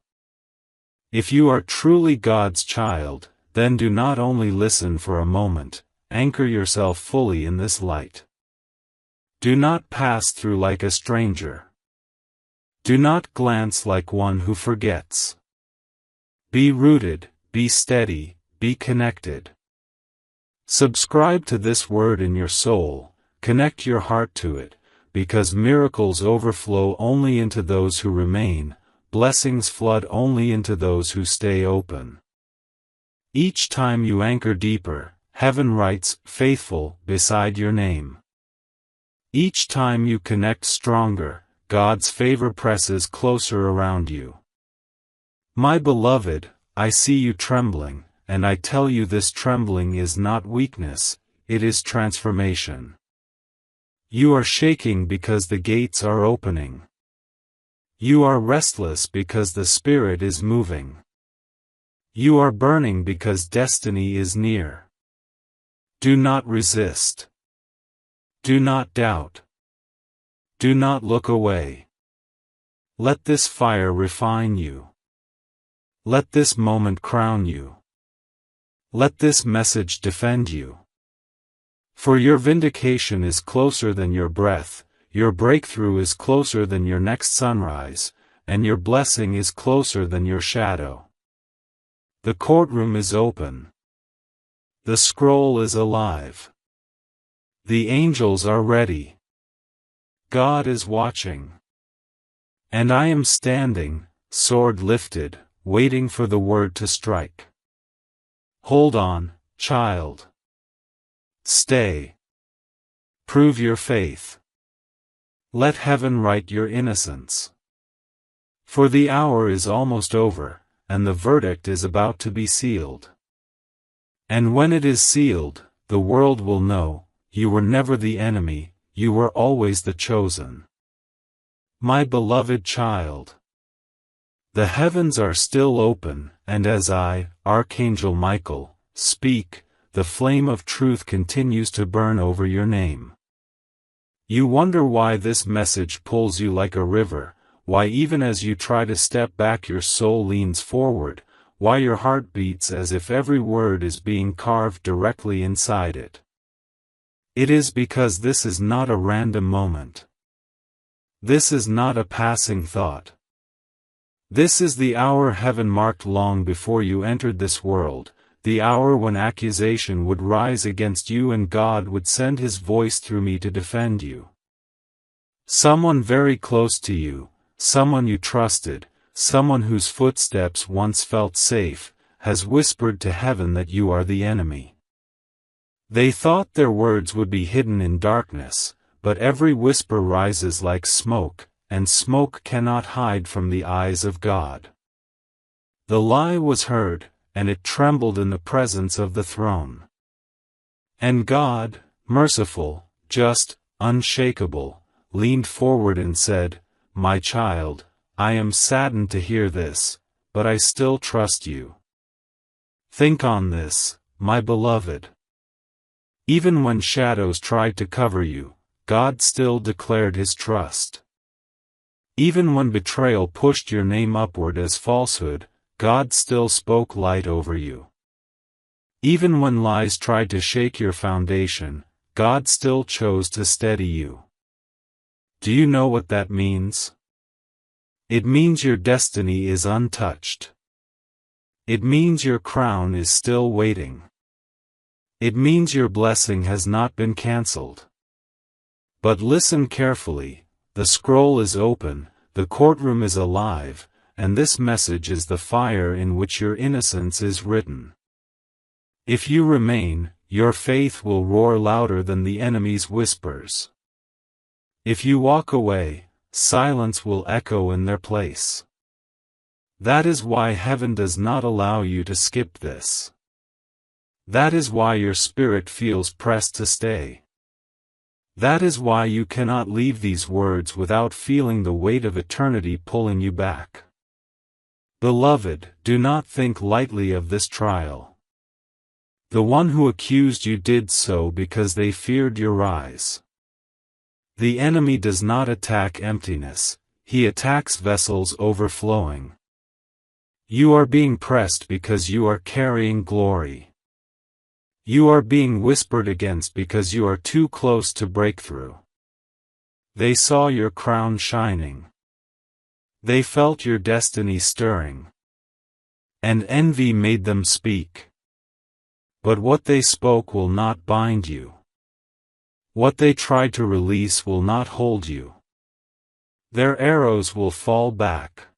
If you are truly God's child, then do not only listen for a moment, anchor yourself fully in this light. Do not pass through like a stranger. Do not glance like one who forgets. Be rooted, be steady, be connected. Subscribe to this word in your soul, connect your heart to it, because miracles overflow only into those who remain, blessings flood only into those who stay open. Each time you anchor deeper, heaven writes, faithful, beside your name. Each time you connect stronger, God's favor presses closer around you. My beloved, I see you trembling, and I tell you this trembling is not weakness, it is transformation. You are shaking because the gates are opening. You are restless because the Spirit is moving. You are burning because destiny is near. Do not resist. Do not doubt. Do not look away. Let this fire refine you. Let this moment crown you. Let this message defend you. For your vindication is closer than your breath, your breakthrough is closer than your next sunrise, and your blessing is closer than your shadow. The courtroom is open. The scroll is alive. The angels are ready. God is watching. And I am standing, sword lifted, waiting for the word to strike. Hold on, child. Stay. Prove your faith. Let heaven right your innocence. For the hour is almost over, and the verdict is about to be sealed. And when it is sealed, the world will know, you were never the enemy, you were always the chosen. My beloved child. The heavens are still open, and as I, Archangel Michael, speak, the flame of truth continues to burn over your name. You wonder why this message pulls you like a river, why even as you try to step back your soul leans forward, why your heart beats as if every word is being carved directly inside it. It is because this is not a random moment. This is not a passing thought. This is the hour heaven marked long before you entered this world, the hour when accusation would rise against you and God would send His voice through me to defend you. Someone very close to you, someone you trusted, someone whose footsteps once felt safe, has whispered to heaven that you are the enemy. They thought their words would be hidden in darkness, but every whisper rises like smoke, and smoke cannot hide from the eyes of God. The lie was heard, and it trembled in the presence of the throne. And God, merciful, just, unshakable, leaned forward and said, "My child, I am saddened to hear this, but I still trust you. Think on this, my beloved. Even when shadows tried to cover you, God still declared His trust. Even when betrayal pushed your name upward as falsehood, God still spoke light over you. Even when lies tried to shake your foundation, God still chose to steady you. Do you know what that means? It means your destiny is untouched. It means your crown is still waiting. It means your blessing has not been cancelled. But listen carefully, the scroll is open, the courtroom is alive, and this message is the fire in which your innocence is written. If you remain, your faith will roar louder than the enemy's whispers. If you walk away, silence will echo in their place. That is why heaven does not allow you to skip this. That is why your spirit feels pressed to stay. That is why you cannot leave these words without feeling the weight of eternity pulling you back. Beloved, do not think lightly of this trial. The one who accused you did so because they feared your rise. The enemy does not attack emptiness, he attacks vessels overflowing. You are being pressed because you are carrying glory. You are being whispered against because you are too close to breakthrough. They saw your crown shining. They felt your destiny stirring. And envy made them speak. But what they spoke will not bind you. What they tried to release will not hold you. Their arrows will fall back.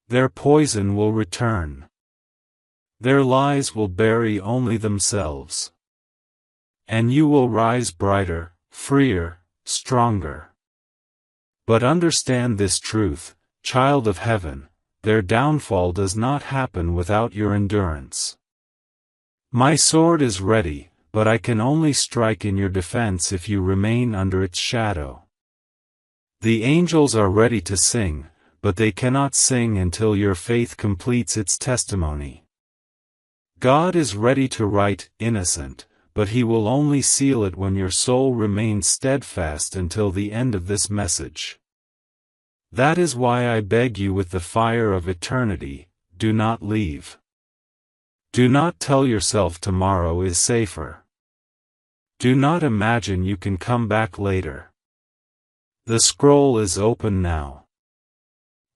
Their poison will return. Their lies will bury only themselves. And you will rise brighter, freer, stronger. But understand this truth, child of heaven, their downfall does not happen without your endurance. My sword is ready, but I can only strike in your defense if you remain under its shadow. The angels are ready to sing, but they cannot sing until your faith completes its testimony. God is ready to write, innocent, but He will only seal it when your soul remains steadfast until the end of this message. That is why I beg you with the fire of eternity, do not leave. Do not tell yourself tomorrow is safer. Do not imagine you can come back later. The scroll is open now.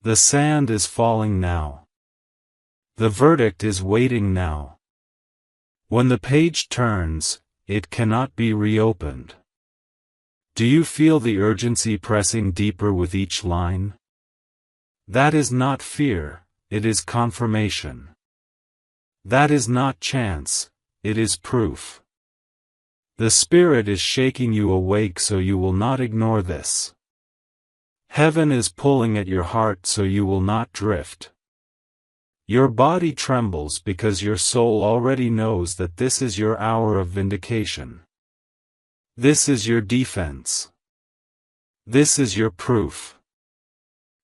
The sand is falling now. The verdict is waiting now. When the page turns, it cannot be reopened. Do you feel the urgency pressing deeper with each line? That is not fear, it is confirmation. That is not chance, it is proof. The Spirit is shaking you awake so you will not ignore this. Heaven is pulling at your heart so you will not drift. Your body trembles because your soul already knows that this is your hour of vindication. This is your defense. This is your proof.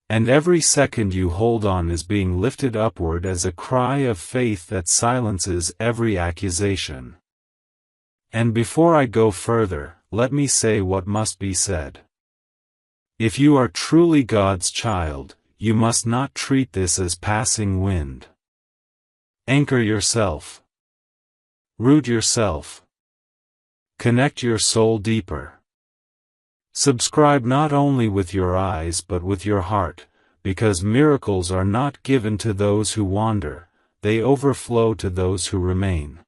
And every second you hold on is being lifted upward as a cry of faith that silences every accusation. And before I go further, let me say what must be said. If you are truly God's child, you must not treat this as passing wind. Anchor yourself. Root yourself. Connect your soul deeper. Subscribe not only with your eyes but with your heart, because miracles are not given to those who wander, they overflow to those who remain.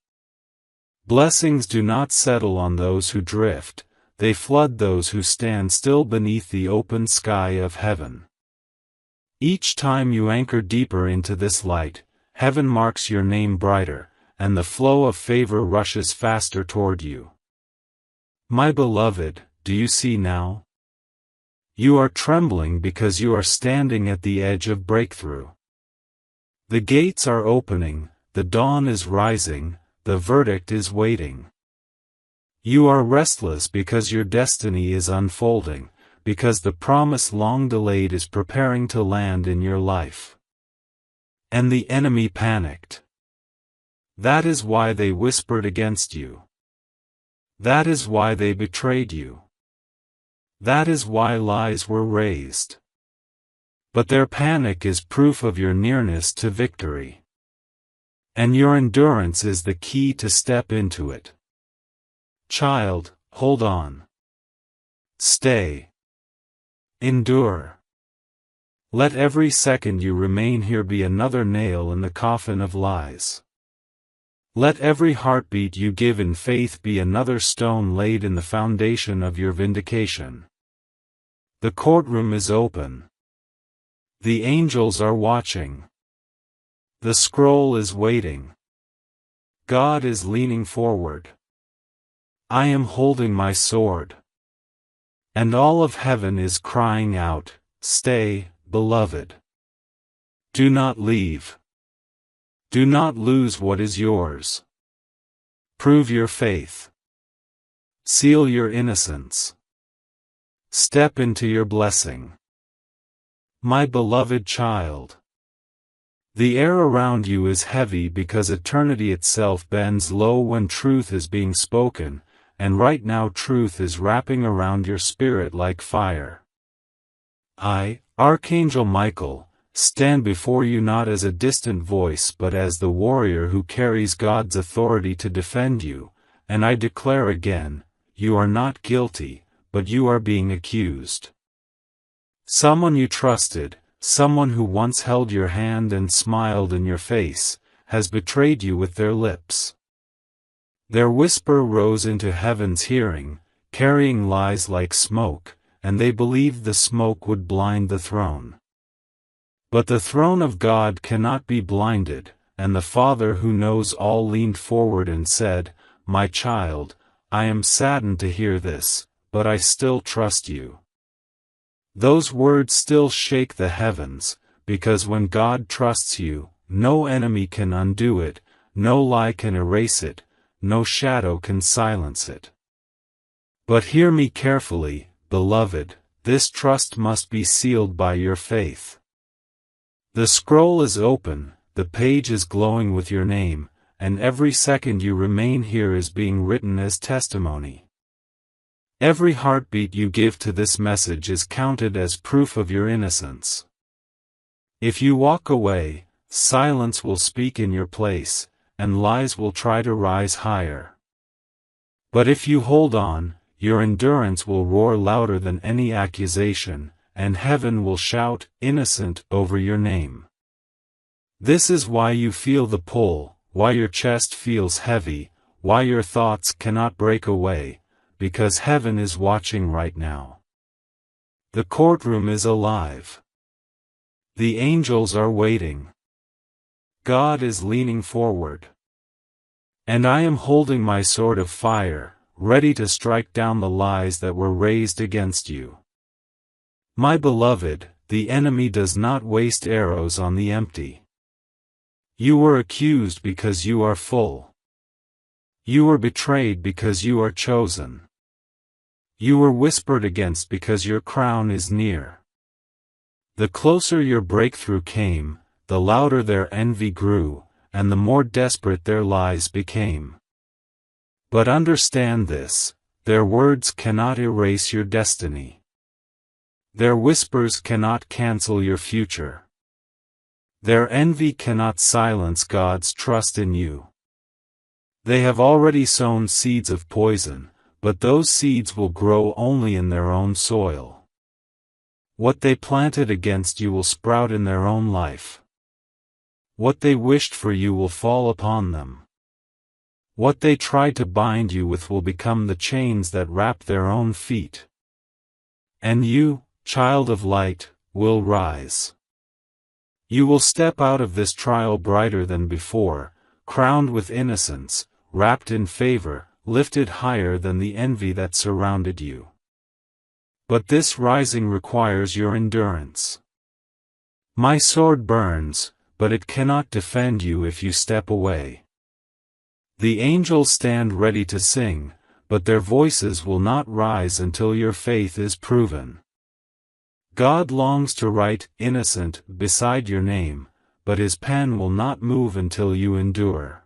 Blessings do not settle on those who drift, they flood those who stand still beneath the open sky of heaven. Each time you anchor deeper into this light, heaven marks your name brighter, and the flow of favor rushes faster toward you. My beloved, do you see now? You are trembling because you are standing at the edge of breakthrough. The gates are opening, the dawn is rising, the verdict is waiting. You are restless because your destiny is unfolding, because the promise long delayed is preparing to land in your life. And the enemy panicked. That is why they whispered against you. That is why they betrayed you. That is why lies were raised. But their panic is proof of your nearness to victory. And your endurance is the key to step into it. Child, hold on. Stay. Endure. Let every second you remain here be another nail in the coffin of lies. Let every heartbeat you give in faith be another stone laid in the foundation of your vindication. The courtroom is open. The angels are watching. The scroll is waiting. God is leaning forward. I am holding my sword. And all of heaven is crying out, stay, beloved. Do not leave. Do not lose what is yours. Prove your faith. Seal your innocence. Step into your blessing. My beloved child. The air around you is heavy because eternity itself bends low when truth is being spoken, and right now truth is wrapping around your spirit like fire. I, Archangel Michael, stand before you not as a distant voice but as the warrior who carries God's authority to defend you, and I declare again, you are not guilty, but you are being accused. Someone you trusted, someone who once held your hand and smiled in your face, has betrayed you with their lips. Their whisper rose into heaven's hearing, carrying lies like smoke, and they believed the smoke would blind the throne. But the throne of God cannot be blinded, and the Father who knows all leaned forward and said, My child, I am saddened to hear this, but I still trust you. Those words still shake the heavens, because when God trusts you, no enemy can undo it, no lie can erase it, no shadow can silence it. But hear me carefully, beloved, this trust must be sealed by your faith. The scroll is open, the page is glowing with your name, and every second you remain here is being written as testimony. Every heartbeat you give to this message is counted as proof of your innocence. If you walk away, silence will speak in your place, and lies will try to rise higher. But if you hold on, your endurance will roar louder than any accusation, and heaven will shout, innocent, over your name. This is why you feel the pull, why your chest feels heavy, why your thoughts cannot break away, because heaven is watching right now. The courtroom is alive. The angels are waiting. God is leaning forward. And I am holding my sword of fire, ready to strike down the lies that were raised against you. My beloved, the enemy does not waste arrows on the empty. You were accused because you are full. You were betrayed because you are chosen. You were whispered against because your crown is near. The closer your breakthrough came, the louder their envy grew, and the more desperate their lies became. But understand this, their words cannot erase your destiny. Their whispers cannot cancel your future. Their envy cannot silence God's trust in you. They have already sown seeds of poison, but those seeds will grow only in their own soil. What they planted against you will sprout in their own life. What they wished for you will fall upon them. What they tried to bind you with will become the chains that wrap their own feet. And you, child of light, will rise. You will step out of this trial brighter than before, crowned with innocence, wrapped in favor, lifted higher than the envy that surrounded you. But this rising requires your endurance. My sword burns, but it cannot defend you if you step away. The angels stand ready to sing, but their voices will not rise until your faith is proven. God longs to write innocent beside your name, but his pen will not move until you endure.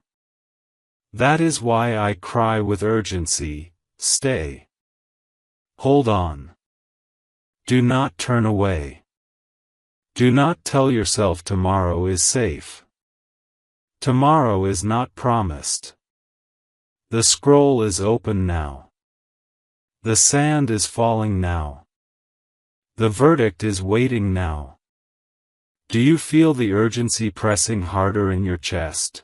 That is why I cry with urgency, stay. Hold on. Do not turn away. Do not tell yourself tomorrow is safe. Tomorrow is not promised. The scroll is open now. The sand is falling now. The verdict is waiting now. Do you feel the urgency pressing harder in your chest?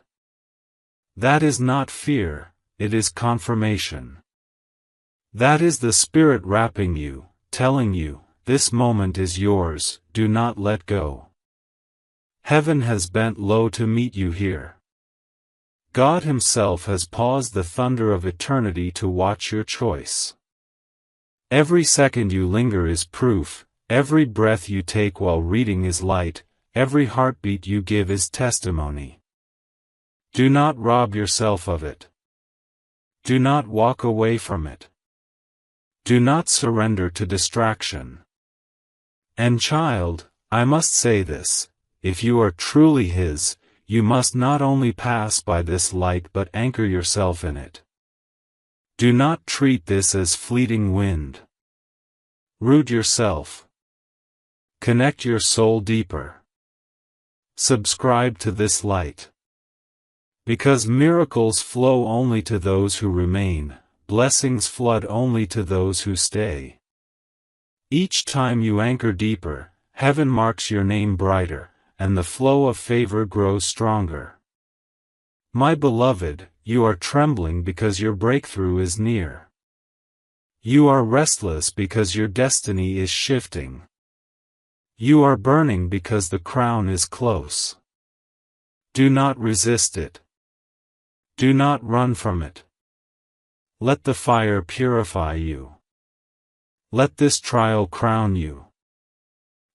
That is not fear, it is confirmation. That is the Spirit wrapping you, telling you, this moment is yours, do not let go. Heaven has bent low to meet you here. God Himself has paused the thunder of eternity to watch your choice. Every second you linger is proof, every breath you take while reading is light, every heartbeat you give is testimony. Do not rob yourself of it. Do not walk away from it. Do not surrender to distraction. And child, I must say this, if you are truly His, you must not only pass by this light but anchor yourself in it. Do not treat this as fleeting wind. Root yourself. Connect your soul deeper. Subscribe to this light. Because miracles flow only to those who remain, blessings flood only to those who stay. Each time you anchor deeper, heaven marks your name brighter, and the flow of favor grows stronger. My beloved, you are trembling because your breakthrough is near. You are restless because your destiny is shifting. You are burning because the crown is close. Do not resist it. Do not run from it. Let the fire purify you. Let this trial crown you.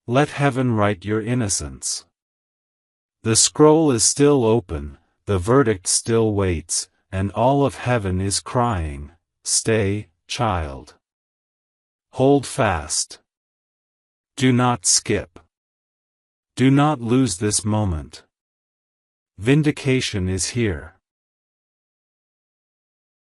Let heaven write your innocence. The scroll is still open, the verdict still waits, and all of heaven is crying, stay, child. Hold fast. Do not skip. Do not lose this moment. Vindication is here.